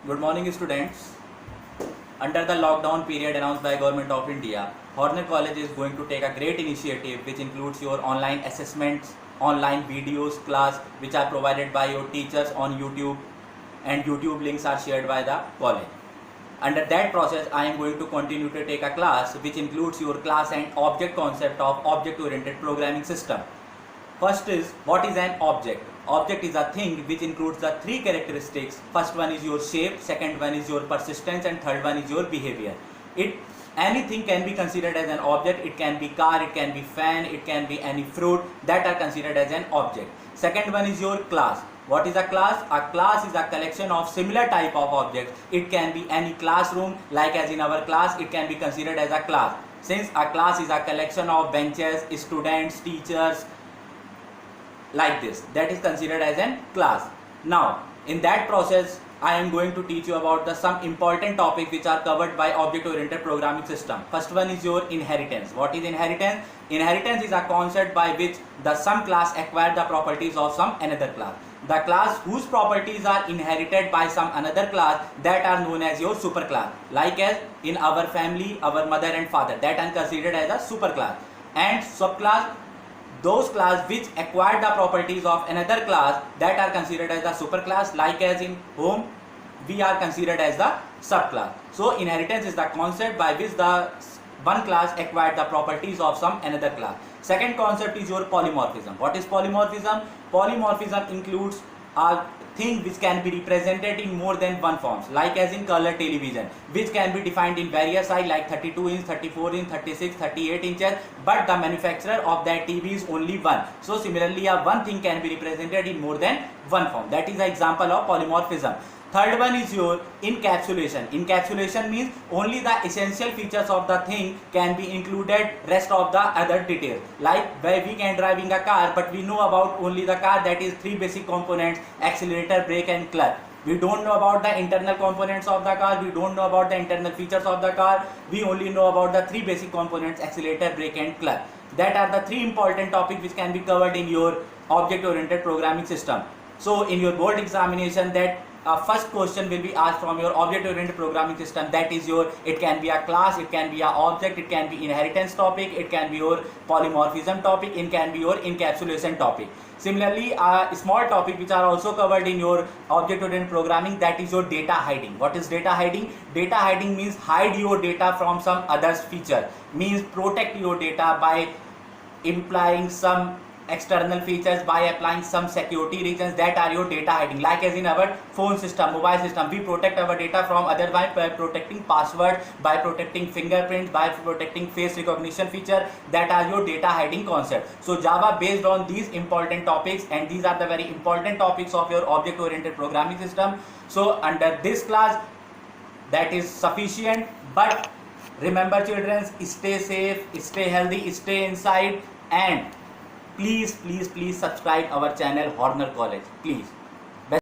Good morning, students. Under the lockdown period announced by Government of India, Horner College is going to take a great initiative which includes your online assessments, online videos, class which are provided by your teachers on YouTube, and YouTube links are shared by the college. Under that process, I am going to continue to take a class which includes your class and object concept of object-oriented programming system. First is, what is an object? Object is a thing which includes the three characteristics. First one is your shape, second one is your persistence, and third one is your behavior. Anything can be considered as an object. It can be car, it can be fan, it can be any fruit that are considered as an object. Second one is your class. What is a class? A class is a collection of similar type of objects. It can be any classroom, like as in our class, it can be considered as a class. Since a class is a collection of benches, students, teachers, like this, that is considered as a class. Now in that process I am going to teach you about some important topics which are covered by object oriented programming system. First one is your inheritance. What is inheritance? Inheritance is a concept by which some class acquire the properties of some another class. The class whose properties are inherited by some another class, that are known as your superclass. Like as in our family, our mother and father, that are considered as a superclass. And subclass, those class which acquire the properties of another class, that are considered as the superclass. Like as in home, we are considered as the subclass. So inheritance is the concept by which the one class acquired the properties of some another class. Second concept is your polymorphism. What is polymorphism? Polymorphism includes a thing which can be represented in more than one forms, like as in color television, which can be defined in various size like 32 inch, 34 inch, 36, 38 inches, but the manufacturer of that TV is only one. So similarly, a one thing can be represented in more than one form. That is the example of polymorphism. Third one is your encapsulation. Encapsulation means only the essential features of the thing can be included, rest of the other details. Like where we can driving a car, but we know about only the car, that is three basic components: accelerator, brake and clutch. We don't know about the internal components of the car, we don't know about the internal features of the car, we only know about the three basic components: accelerator, brake and clutch. That are the three important topics which can be covered in your object oriented programming system. So in your board examination, that first question will be asked from your object oriented programming system. That is your, it can be a class, it can be a object, it can be inheritance topic, it can be your polymorphism topic, it can be your encapsulation topic. Similarly, a small topic which are also covered in your object oriented programming, that is your data hiding. What is data hiding? Data hiding means hide your data from some other's feature, means protect your data by implying some external features, by applying some security reasons. That are your data hiding. Like as in our phone system, mobile system, we protect our data from other by protecting password, by protecting fingerprints, by protecting face recognition feature. That are your data hiding concept. So Java based on these important topics, and these are the very important topics of your object oriented programming system. So under this class, that is sufficient. But remember children, stay safe, stay healthy, stay inside, and please subscribe our channel Horner College, please.